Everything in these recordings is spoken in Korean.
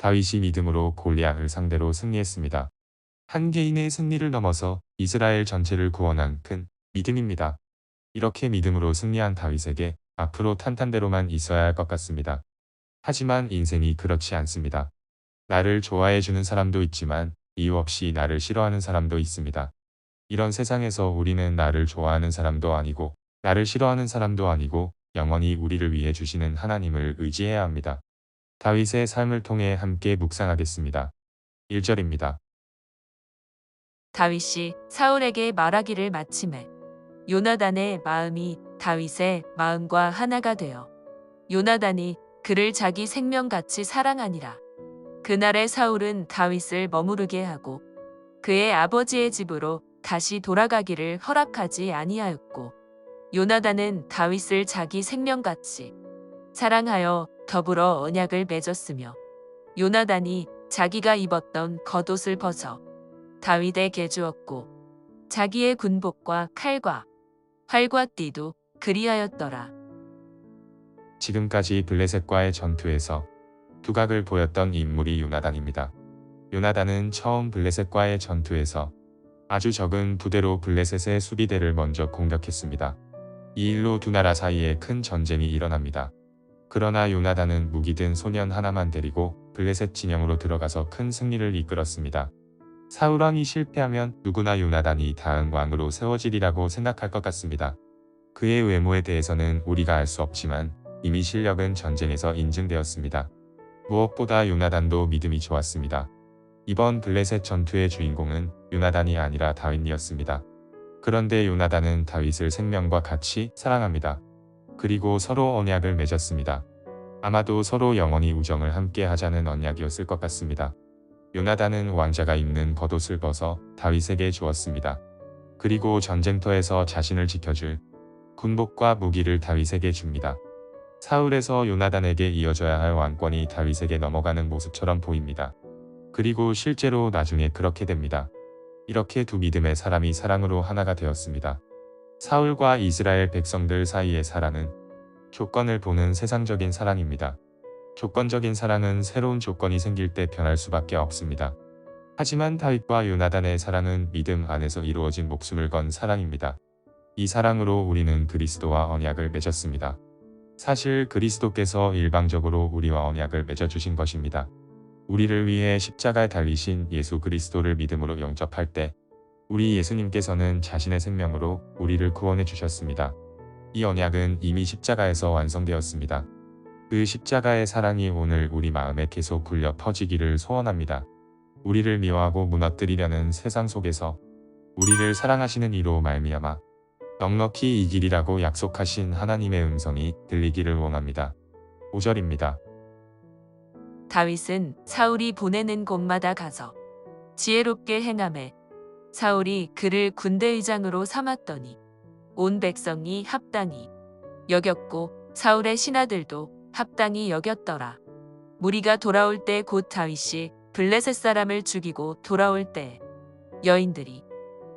다윗이 믿음으로 골리앗을 상대로 승리했습니다. 한 개인의 승리를 넘어서 이스라엘 전체를 구원한 큰 믿음입니다. 이렇게 믿음으로 승리한 다윗에게 앞으로 탄탄대로만 있어야 할 것 같습니다. 하지만 인생이 그렇지 않습니다. 나를 좋아해 주는 사람도 있지만 이유 없이 나를 싫어하는 사람도 있습니다. 이런 세상에서 우리는 나를 좋아하는 사람도 아니고 나를 싫어하는 사람도 아니고 영원히 우리를 위해 주시는 하나님을 의지해야 합니다. 다윗의 삶을 통해 함께 묵상하겠습니다. 1절입니다. 다윗이 사울에게 말하기를 마침에 요나단의 마음이 다윗의 마음과 하나가 되어 요나단이 그를 자기 생명같이 사랑하니라. 그날에 사울은 다윗을 머무르게 하고 그의 아버지의 집으로 다시 돌아가기를 허락하지 아니하였고 요나단은 다윗을 자기 생명같이 사랑하여 더불어 언약을 맺었으며 요나단이 자기가 입었던 겉옷을 벗어 다윗에게 주었고 자기의 군복과 칼과 활과 띠도 그리하였더라. 지금까지 블레셋과의 전투에서 두각을 보였던 인물이 요나단입니다. 요나단은 처음 블레셋과의 전투에서 아주 적은 부대로 블레셋의 수비대를 먼저 공격했습니다. 이 일로 두 나라 사이에 큰 전쟁이 일어납니다. 그러나 요나단은 무기 든 소년 하나만 데리고 블레셋 진영으로 들어가서 큰 승리를 이끌었습니다. 사울왕이 실패하면 누구나 요나단이 다음 왕으로 세워지리라고 생각할 것 같습니다. 그의 외모에 대해서는 우리가 알 수 없지만 이미 실력은 전쟁에서 인증되었습니다. 무엇보다 요나단도 믿음이 좋았습니다. 이번 블레셋 전투의 주인공은 요나단이 아니라 다윗이었습니다. 그런데 요나단은 다윗을 생명과 같이 사랑합니다. 그리고 서로 언약을 맺었습니다. 아마도 서로 영원히 우정을 함께 하자는 언약이었을 것 같습니다. 요나단은 왕자가 입는 겉옷을 벗어 다윗에게 주었습니다. 그리고 전쟁터에서 자신을 지켜줄 군복과 무기를 다윗에게 줍니다. 사울에서 요나단에게 이어져야 할 왕권이 다윗에게 넘어가는 모습처럼 보입니다. 그리고 실제로 나중에 그렇게 됩니다. 이렇게 두 믿음의 사람이 사랑으로 하나가 되었습니다. 사울과 이스라엘 백성들 사이의 사랑은 조건을 보는 세상적인 사랑입니다. 조건적인 사랑은 새로운 조건이 생길 때 변할 수밖에 없습니다. 하지만 다윗과 요나단의 사랑은 믿음 안에서 이루어진 목숨을 건 사랑입니다. 이 사랑으로 우리는 그리스도와 언약을 맺었습니다. 사실 그리스도께서 일방적으로 우리와 언약을 맺어주신 것입니다. 우리를 위해 십자가에 달리신 예수 그리스도를 믿음으로 영접할 때 우리 예수님께서는 자신의 생명으로 우리를 구원해 주셨습니다. 이 언약은 이미 십자가에서 완성되었습니다. 그 십자가의 사랑이 오늘 우리 마음에 계속 굴려 퍼지기를 소원합니다. 우리를 미워하고 무너뜨리려는 세상 속에서 우리를 사랑하시는 이로 말미암아 넉넉히 이 길이라고 약속하신 하나님의 음성이 들리기를 원합니다. 5절입니다. 다윗은 사울이 보내는 곳마다 가서 지혜롭게 행하매 사울이 그를 군대의장으로 삼았더니 온 백성이 합당히 여겼고 사울의 신하들도 합당히 여겼더라. 무리가 돌아올 때 곧 다윗이 블레셋 사람을 죽이고 돌아올 때 여인들이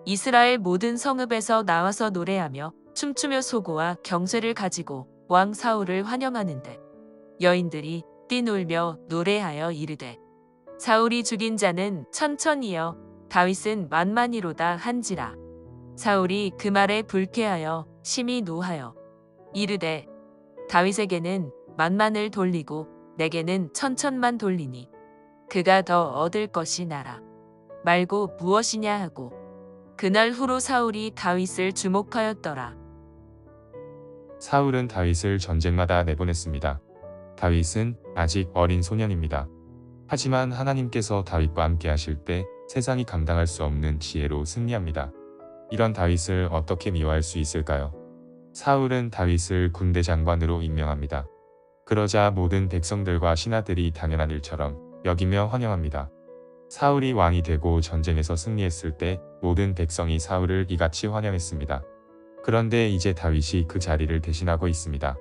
이스라엘 모든 성읍에서 나와서 노래하며 춤추며 소고와 경쇠를 가지고 왕 사울을 환영하는데 여인들이 뛰놀며 노래하여 이르되 사울이 죽인 자는 천천이여 다윗은 만만이로다 한지라. 사울이 그 말에 불쾌하여 심히 노하여 이르되 다윗에게는 만만을 돌리고 내게는 천천만 돌리니 그가 더 얻을 것이 나라 말고 무엇이냐 하고 그날 후로 사울이 다윗을 주목하였더라. 사울은 다윗을 전쟁마다 내보냈습니다. 다윗은 아직 어린 소년입니다. 하지만 하나님께서 다윗과 함께 하실 때 세상이 감당할 수 없는 지혜로 승리합니다. 이런 다윗을 어떻게 미워할 수 있을까요? 사울은 다윗을 군대 장관으로 임명합니다. 그러자 모든 백성들과 신하들이 당연한 일처럼 여기며 환영합니다. 사울이 왕이 되고 전쟁에서 승리했을 때 모든 백성이 사울을 이같이 환영했습니다. 그런데 이제 다윗이 그 자리를 대신하고 있습니다.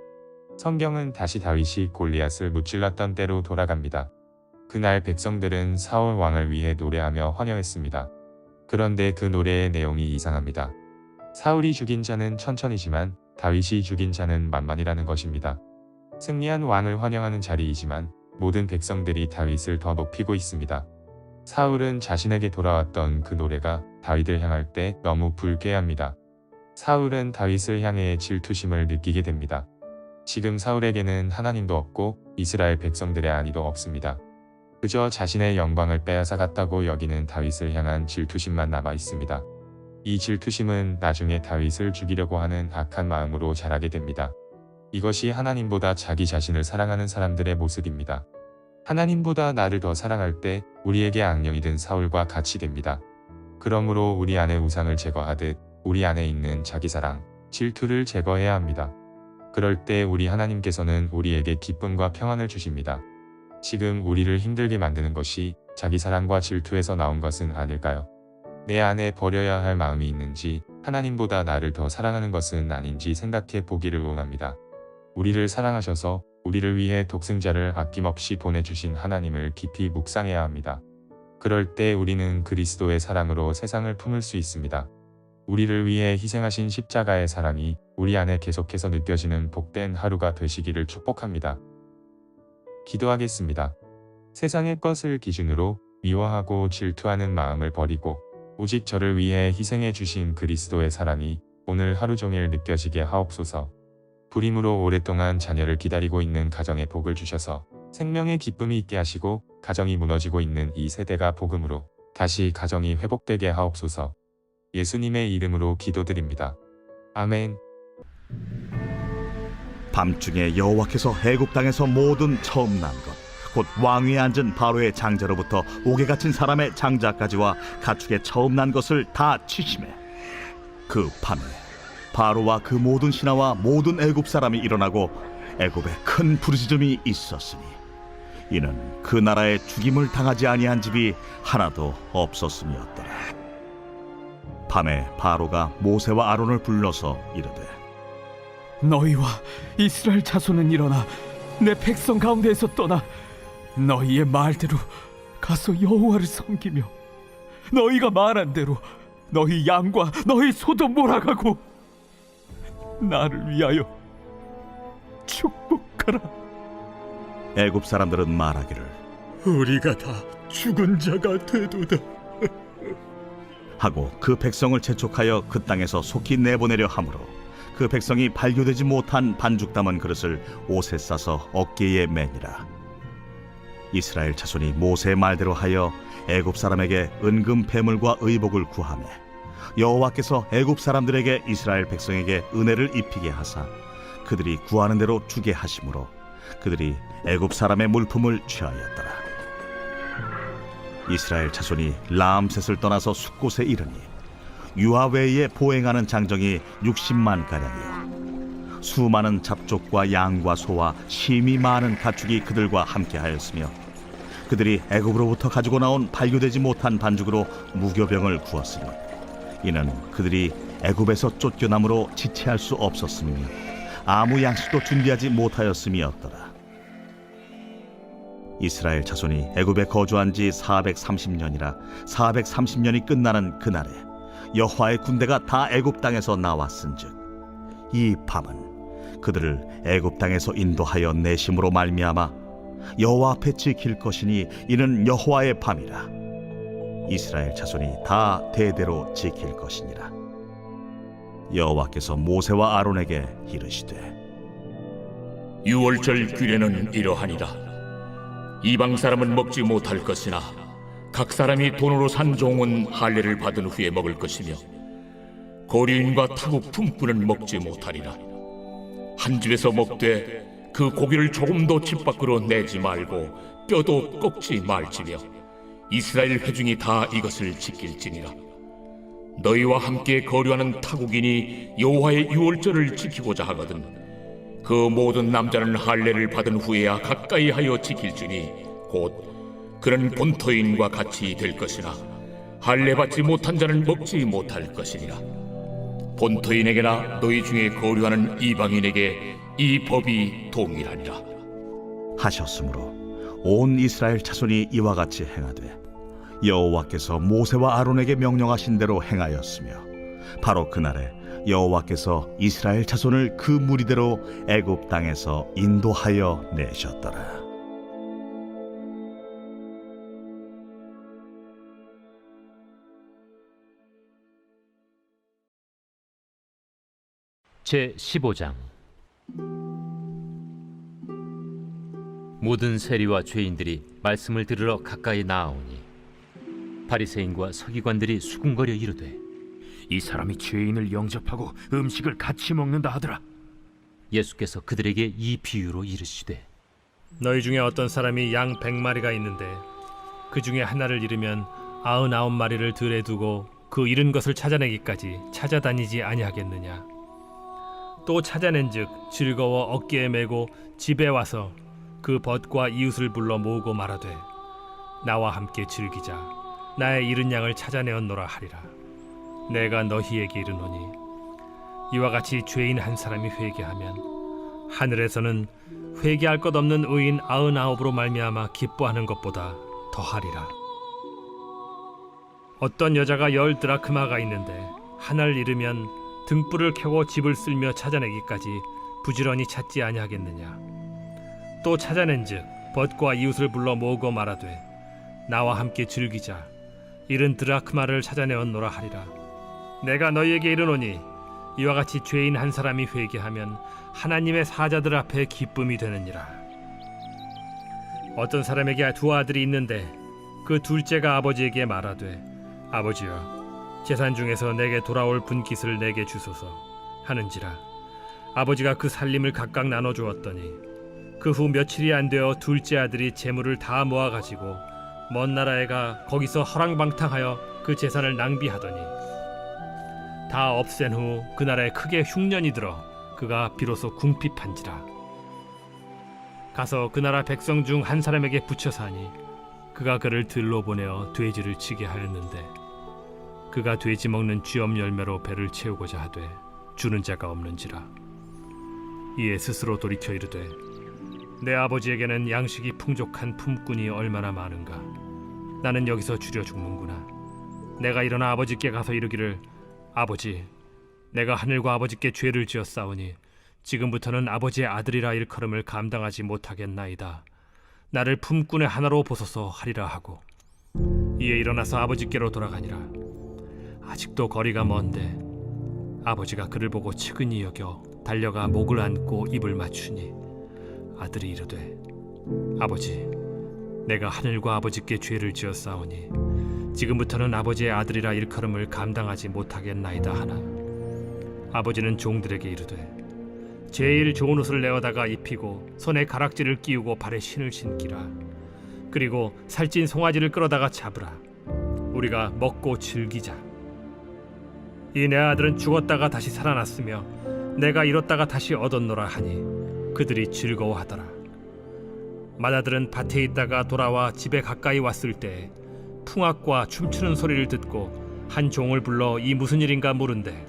성경은 다시 다윗이 골리앗을 무찔렀던 때로 돌아갑니다. 그날 백성들은 사울 왕을 위해 노래하며 환영했습니다. 그런데 그 노래의 내용이 이상합니다. 사울이 죽인 자는 천천이지만 다윗이 죽인 자는 만만이라는 것입니다. 승리한 왕을 환영하는 자리이지만 모든 백성들이 다윗을 더 높이고 있습니다. 사울은 자신에게 돌아왔던 그 노래가 다윗을 향할 때 너무 불쾌합니다. 사울은 다윗을 향해 질투심을 느끼게 됩니다. 지금 사울에게는 하나님도 없고 이스라엘 백성들의 안위도 없습니다. 그저 자신의 영광을 빼앗아갔다고 여기는 다윗을 향한 질투심만 남아 있습니다. 이 질투심은 나중에 다윗을 죽이려고 하는 악한 마음으로 자라게 됩니다. 이것이 하나님보다 자기 자신을 사랑하는 사람들의 모습입니다. 하나님보다 나를 더 사랑할 때 우리에게 악령이 든 사울과 같이 됩니다. 그러므로 우리 안의 우상을 제거하듯 우리 안에 있는 자기사랑, 질투를 제거해야 합니다. 그럴 때 우리 하나님께서는 우리에게 기쁨과 평안을 주십니다. 지금 우리를 힘들게 만드는 것이 자기사랑과 질투에서 나온 것은 아닐까요? 내 안에 버려야 할 마음이 있는지, 하나님보다 나를 더 사랑하는 것은 아닌지 생각해 보기를 원합니다. 우리를 사랑하셔서 우리를 위해 독생자를 아낌없이 보내주신 하나님을 깊이 묵상해야 합니다. 그럴 때 우리는 그리스도의 사랑으로 세상을 품을 수 있습니다. 우리를 위해 희생하신 십자가의 사랑이 우리 안에 계속해서 느껴지는 복된 하루가 되시기를 축복합니다. 기도하겠습니다. 세상의 것을 기준으로 미워하고 질투하는 마음을 버리고 오직 저를 위해 희생해 주신 그리스도의 사랑이 오늘 하루 종일 느껴지게 하옵소서. 불임으로 오랫동안 자녀를 기다리고 있는 가정에 복을 주셔서 생명의 기쁨이 있게 하시고 가정이 무너지고 있는 이 세대가 복음으로 다시 가정이 회복되게 하옵소서. 예수님의 이름으로 기도드립니다. 아멘. 밤중에 여호와께서 애굽 땅에서 모든 처음 난 것, 곧 왕위에 앉은 바로의 장자로부터 옥에 갇힌 사람의 장자까지와 가축의 처음 난 것을 다 치심해. 그 밤에 바로와 그 모든 신하와 모든 애굽 사람이 일어나고 애굽에 큰 부르짖음이 있었으니 이는 그 나라에 죽임을 당하지 아니한 집이 하나도 없었음이었더라. 밤에 바로가 모세와 아론을 불러서 이르되 너희와 이스라엘 자손은 일어나 내 백성 가운데에서 떠나 너희의 말대로 가서 여호와를 섬기며 너희가 말한 대로 너희 양과 너희 소도 몰아가고 나를 위하여 축복하라. 애굽 사람들은 말하기를 우리가 다 죽은 자가 되도다 하고 그 백성을 재촉하여 그 땅에서 속히 내보내려 하므로 그 백성이 발교되지 못한 반죽 담은 그릇을 옷에 싸서 어깨에 매니라. 이스라엘 자손이 모세의 말대로 하여 애굽 사람에게 은금 패물과 의복을 구하매 여호와께서 애굽 사람들에게 이스라엘 백성에게 은혜를 입히게 하사 그들이 구하는 대로 주게 하심으로 그들이 애굽 사람의 물품을 취하였더라. 이스라엘 자손이 라암셋을 떠나서 숫곳에 이르니 유아 외에 보행하는 장정이 60만 가량이요 수많은 잡족과 양과 소와 심이 많은 가축이 그들과 함께하였으며 그들이 애굽으로부터 가지고 나온 발교되지 못한 반죽으로 무교병을 구웠으니 이는 그들이 애굽에서 쫓겨남으로 지체할 수 없었으며 아무 양식도 준비하지 못하였음이었더라. 이스라엘 자손이 애굽에 거주한 지 430년이라 430년이 끝나는 그날에 여호와의 군대가 다 애굽 땅에서 나왔은즉 이 밤은 그들을 애굽 땅에서 인도하여 내심으로 말미암아 여호와 앞에 지킬 것이니 이는 여호와의 밤이라. 이스라엘 자손이 다 대대로 지킬 것이니라. 여호와께서 모세와 아론에게 이르시되 유월절 규례는 이러하니라. 이방 사람은 먹지 못할 것이나 각 사람이 돈으로 산 종은 할례를 받은 후에 먹을 것이며 고리인과 타국 품꾼은 먹지 못하리라. 한 집에서 먹되 그 고기를 조금도 집 밖으로 내지 말고 뼈도 꺾지 말지며 이스라엘 회중이 다 이것을 지킬지니라. 너희와 함께 거류하는 타국인이 여호와의 유월절을 지키고자 하거든 그 모든 남자는 할례를 받은 후에야 가까이 하여 지킬지니 곧 그는 본토인과 같이 될 것이나 할례 받지 못한 자는 먹지 못할 것이니라. 본토인에게나 너희 중에 거류하는 이방인에게 이 법이 동일하니라. 하셨으므로 온 이스라엘 자손이 이와 같이 행하되 여호와께서 모세와 아론에게 명령하신 대로 행하였으며 바로 그날에 여호와께서 이스라엘 자손을 그 무리대로 애굽 땅에서 인도하여 내셨더라. 제15장. 모든 세리와 죄인들이 말씀을 들으러 가까이 나아오니 바리새인과 서기관들이 수군거려 이르되, 이 사람이 죄인을 영접하고 음식을 같이 먹는다 하더라. 예수께서 그들에게 이 비유로 이르시되, 너희 중에 어떤 사람이 양 100마리가 있는데 그 중에 하나를 잃으면 99마리를 들에 두고 그 잃은 것을 찾아내기까지 찾아다니지 아니하겠느냐. 또 찾아낸즉 즐거워 어깨에 메고 집에 와서 그 벗과 이웃을 불러 모으고 말하되, 나와 함께 즐기자. 나의 잃은 양을 찾아내었노라 하리라. 내가 너희에게 이르노니 이와 같이 죄인 한 사람이 회개하면 하늘에서는 회개할 것 없는 의인 99으로 말미암아 기뻐하는 것보다 더하리라. 어떤 여자가 10 드라크마가 있는데 하나를 잃으면 등불을 켜고 집을 쓸며 찾아내기까지 부지런히 찾지 아니하겠느냐. 또 찾아낸즉 벗과 이웃을 불러 모으고 말하되, 나와 함께 즐기자. 잃은 드라크마를 찾아내었노라 하리라. 내가 너희에게 이르노니 이와 같이 죄인 한 사람이 회개하면 하나님의 사자들 앞에 기쁨이 되느니라. 어떤 사람에게 2 아들이 있는데 그 둘째가 아버지에게 말하되, 아버지여, 재산 중에서 내게 돌아올 분깃을 내게 주소서 하는지라. 아버지가 그 살림을 각각 나눠 주었더니 그 후 며칠이 안 되어 둘째 아들이 재물을 다 모아 가지고 먼 나라에 가 거기서 허랑방탕하여 그 재산을 낭비하더니 다 없앤 후 그 나라에 크게 흉년이 들어 그가 비로소 궁핍한지라. 가서 그 나라 백성 중 한 사람에게 붙여 사니 그가 그를 들로 보내어 돼지를 치게 하였는데 그가 돼지 먹는 쥐엄 열매로 배를 채우고자 하되 주는 자가 없는지라. 이에 스스로 돌이켜 이르되, 내 아버지에게는 양식이 풍족한 품꾼이 얼마나 많은가. 나는 여기서 줄여 죽는구나. 내가 일어나 아버지께 가서 이르기를, 아버지, 내가 하늘과 아버지께 죄를 지었사오니 지금부터는 아버지의 아들이라 일컬음을 감당하지 못하겠나이다. 나를 품꾼의 하나로 보소서 하리라 하고 이에 일어나서 아버지께로 돌아가니라. 아직도 거리가 먼데 아버지가 그를 보고 측은히 여겨 달려가 목을 안고 입을 맞추니 아들이 이르되, 아버지, 내가 하늘과 아버지께 죄를 지었사오니 지금부터는 아버지의 아들이라 일컬음을 감당하지 못하겠나이다 하나 아버지는 종들에게 이르되, 제일 좋은 옷을 내어다가 입히고 손에 가락지를 끼우고 발에 신을 신기라. 그리고 살찐 송아지를 끌어다가 잡으라. 우리가 먹고 즐기자. 이 내 아들은 죽었다가 다시 살아났으며 내가 잃었다가 다시 얻었노라 하니 그들이 즐거워하더라. 맏아들은 밭에 있다가 돌아와 집에 가까이 왔을 때 풍악과 춤추는 소리를 듣고 한 종을 불러 이 무슨 일인가 물은데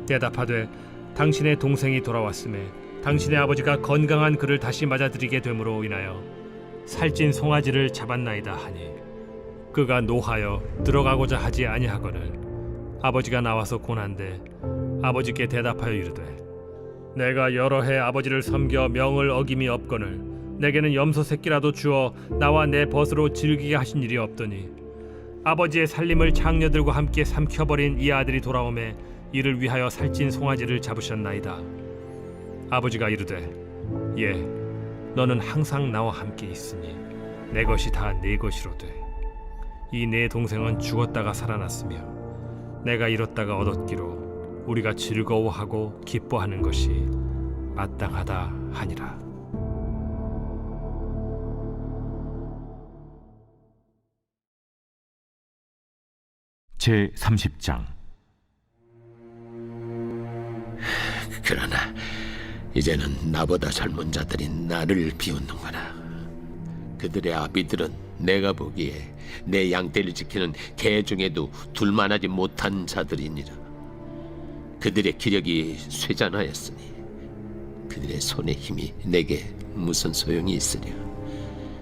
대답하되, 당신의 동생이 돌아왔음에 당신의 아버지가 건강한 그를 다시 맞아들이게 됨으로 인하여 살찐 송아지를 잡았나이다 하니 그가 노하여 들어가고자 하지 아니하거늘 아버지가 나와서 고난데 아버지께 대답하여 이르되, 내가 여러 해 아버지를 섬겨 명을 어김이 없거늘 내게는 염소 새끼라도 주어 나와 내 벗으로 즐기게 하신 일이 없더니 아버지의 살림을 장녀들과 함께 삼켜버린 이 아들이 돌아오매 이를 위하여 살찐 송아지를 잡으셨나이다. 아버지가 이르되, 예, 너는 항상 나와 함께 있으니 내 것이 다 네 것이로되 이 내 동생은 죽었다가 살아났으며 내가 잃었다가 얻었기로 우리가 즐거워하고 기뻐하는 것이 마땅하다 하니라. 제30장. 그러나 이제는 나보다 젊은 자들이 나를 비웃는구나. 그들의 아비들은 내가 보기에 내 양떼를 지키는 개 중에도 둘만하지 못한 자들이니라. 그들의 기력이 쇠잔하였으니 그들의 손의 힘이 내게 무슨 소용이 있으랴.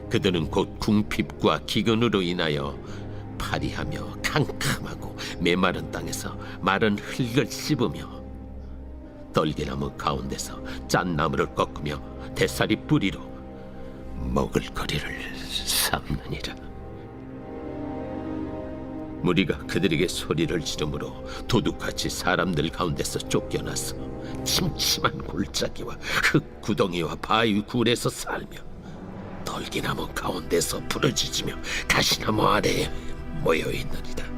그들은 곧 궁핍과 기근으로 인하여 파리하며 캄캄하고 메마른 땅에서 마른 흙을 씹으며 떨기나무 가운데서 짠 나무를 꺾으며 대사리 뿌리로 먹을 거리를 삼느니라. 무리가 그들에게 소리를 지르므로 도둑같이 사람들 가운데서 쫓겨나서 침침한 골짜기와 흙 구덩이와 바위 굴에서 살며 덜기나무 가운데서 부르짖으며 가시나무 아래에 모여있느니라.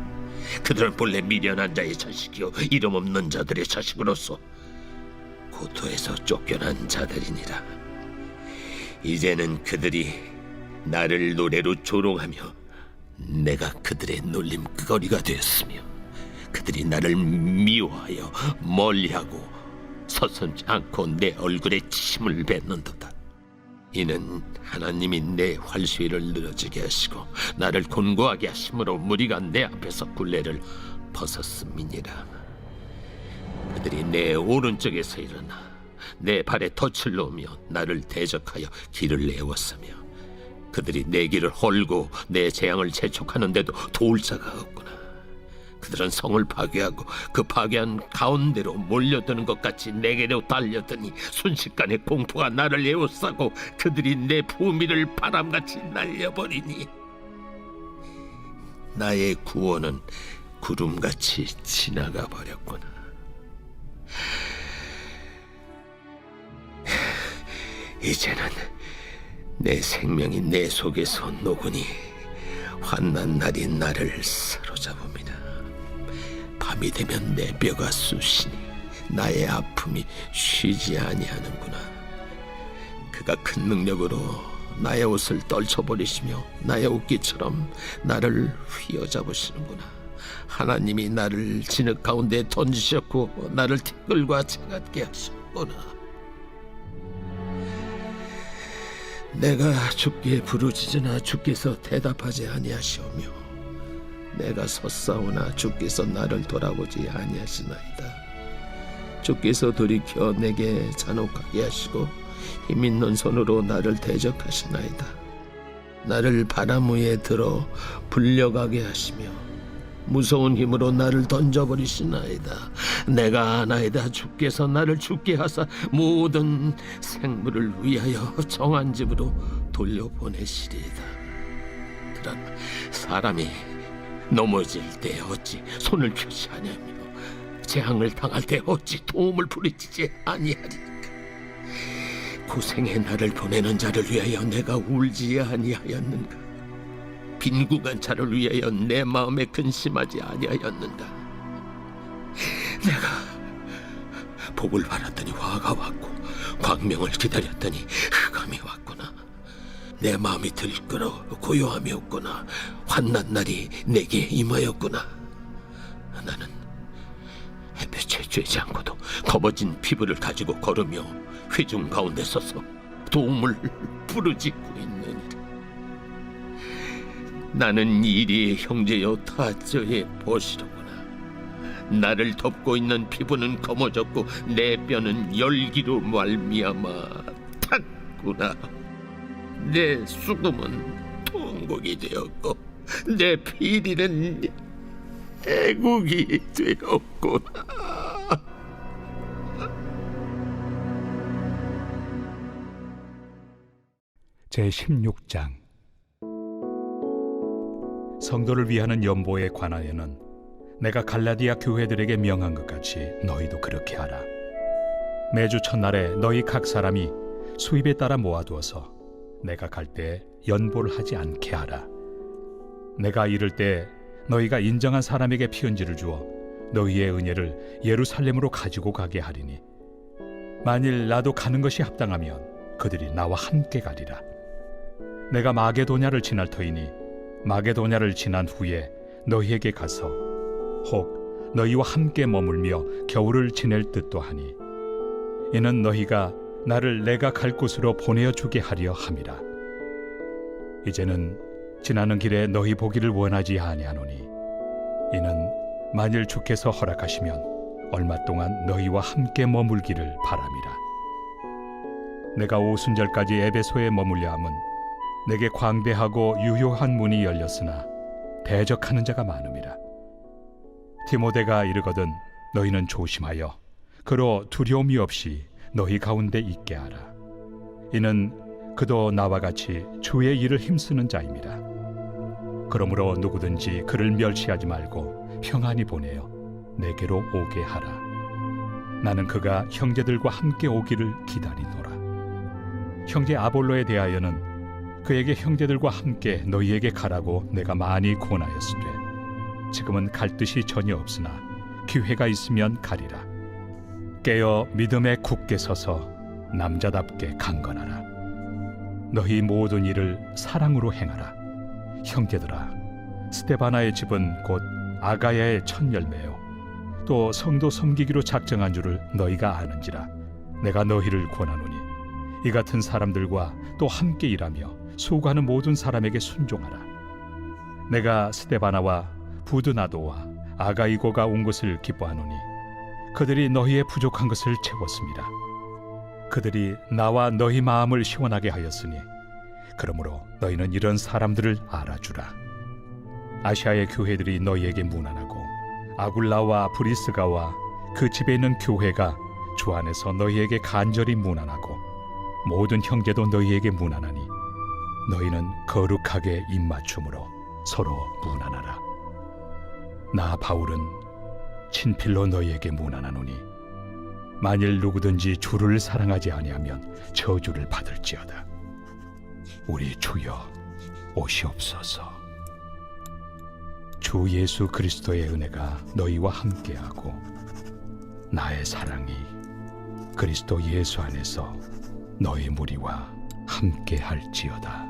그들은 본래 미련한 자의 자식이요 이름 없는 자들의 자식으로서 고토에서 쫓겨난 자들이니라. 이제는 그들이 나를 노래로 조롱하며 내가 그들의 놀림거리가 되었으며 그들이 나를 미워하여 멀리하고 서슴지 않고 내 얼굴에 침을 뱉는도다. 이는 하나님이 내 활수위를 늘어지게 하시고 나를 곤고하게 하심으로 무리가 내 앞에서 굴레를 벗었음이니라. 그들이 내 오른쪽에서 일어나 내 발에 덫을 놓으며 나를 대적하여 길을 내었으며 그들이 내 길을 헐고 내 재앙을 재촉하는데도 도울 자가 없구나. 그들은 성을 파괴하고 그 파괴한 가운데로 몰려드는 것 같이 내게로 달려드니 순식간에 공포가 나를 에워싸고 그들이 내 부미를 바람같이 날려버리니 나의 구원은 구름같이 지나가 버렸구나. 이제는 내 생명이 내 속에서 녹으니 환난 날이 나를 사로잡음이라. 밤이 되면 내 뼈가 쑤시니 나의 아픔이 쉬지 아니하는구나. 그가 큰 능력으로 나의 옷을 떨쳐버리시며 나의 옷깃처럼 나를 휘어잡으시는구나. 하나님이 나를 진흙 가운데 던지셨고 나를 티끌과 채같게 하셨구나. 내가 주께 부르짖으나 주께서 대답하지 아니하시오며 내가 섰사오나 주께서 나를 돌아보지 아니하시나이다. 주께서 돌이켜 내게 잔혹하게 하시고 힘있는 손으로 나를 대적하시나이다. 나를 바람 위에 들어 불려가게 하시며 무서운 힘으로 나를 던져버리시나이다. 내가 아나이다. 주께서 나를 죽게 하사 모든 생물을 위하여 정한 집으로 돌려보내시리이다. 그러나 사람이 넘어질 때 어찌 손을 펴지 아니하며 재앙을 당할 때 어찌 도움을 부르짖지 아니하리까. 고생의 나를 보내는 자를 위하여 내가 울지 아니하였는가. 빈궁한 자를 위하여 내 마음에 근심하지 아니하였는가. 내가 복을 바랐더니 화가 왔고 광명을 기다렸더니 흑암이 왔구나. 내 마음이 들끓어 고요함이 없구나. 환난 날이 내게 임하였구나. 나는 햇볕에 쬐지 않고도 검어진 피부를 가지고 걸으며 회중 가운데 서서 도움을 부르짖고 있느니라. 나는 이리의 형제여 타저의 벗이로구나. 나를 덮고 있는 피부는 검어졌고 내 뼈는 열기로 말미암아 탔구나. 내 수금은 통곡이 되었고 내 피리는 애국이 되었구나. 제16장 성도를 위하는 연보에 관하여는 내가 갈라디아 교회들에게 명한 것 같이 너희도 그렇게 하라. 매주 첫날에 너희 각 사람이 수입에 따라 모아두어서 내가 갈 때 연보를 하지 않게 하라. 내가 이를 때 너희가 인정한 사람에게 피은지를 주어 너희의 은혜를 예루살렘으로 가지고 가게 하리니 만일 나도 가는 것이 합당하면 그들이 나와 함께 가리라. 내가 마게도냐를 지날 터이니 마게도냐를 지난 후에 너희에게 가서 혹 너희와 함께 머물며 겨울을 지낼 듯도 하니 이는 너희가 나를 내가 갈 곳으로 보내어주게 하려 함이라. 이제는 지나는 길에 너희 보기를 원하지 아니하노니 이는 만일 주께서 허락하시면 얼마 동안 너희와 함께 머물기를 바람이라. 내가 오순절까지 에베소에 머물려 함은 내게 광대하고 유효한 문이 열렸으나 대적하는 자가 많음이라. 디모데가 이르거든 너희는 조심하여 그로 두려움이 없이 너희 가운데 있게 하라. 이는 그도 나와 같이 주의 일을 힘쓰는 자임이라. 그러므로 누구든지 그를 멸시하지 말고 평안히 보내어 내게로 오게 하라. 나는 그가 형제들과 함께 오기를 기다리노라. 형제 아볼로에 대하여는 그에게 형제들과 함께 너희에게 가라고 내가 많이 권하였으되 지금은 갈 뜻이 전혀 없으나 기회가 있으면 가리라. 깨어 믿음에 굳게 서서 남자답게 강건하라. 너희 모든 일을 사랑으로 행하라. 형제들아, 스데바나의 집은 곧 아가야의 첫 열매요 또 성도 섬기기로 작정한 줄을 너희가 아는지라. 내가 너희를 권하노니 이 같은 사람들과 또 함께 일하며 수고하는 모든 사람에게 순종하라. 내가 스데바나와 부드나도와 아가이고가 온 것을 기뻐하노니 그들이 너희의 부족한 것을 채웠습니다. 그들이 나와 너희 마음을 시원하게 하였으니 그러므로 너희는 이런 사람들을 알아주라. 아시아의 교회들이 너희에게 문안하고 아굴라와 브리스가와 그 집에 있는 교회가 주 안에서 너희에게 간절히 문안하고 모든 형제도 너희에게 문안하니 너희는 거룩하게 입맞춤으로 서로 문안하라. 나 바울은 친필로 너희에게 문안하노니 만일 누구든지 주를 사랑하지 아니하면 저주를 받을지어다. 우리 주여 오시옵소서. 주 예수 그리스도의 은혜가 너희와 함께하고 나의 사랑이 그리스도 예수 안에서 너희 무리와 함께할지어다.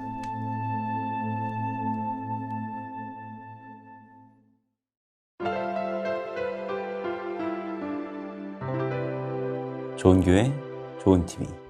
좋은 교회, 좋은 TV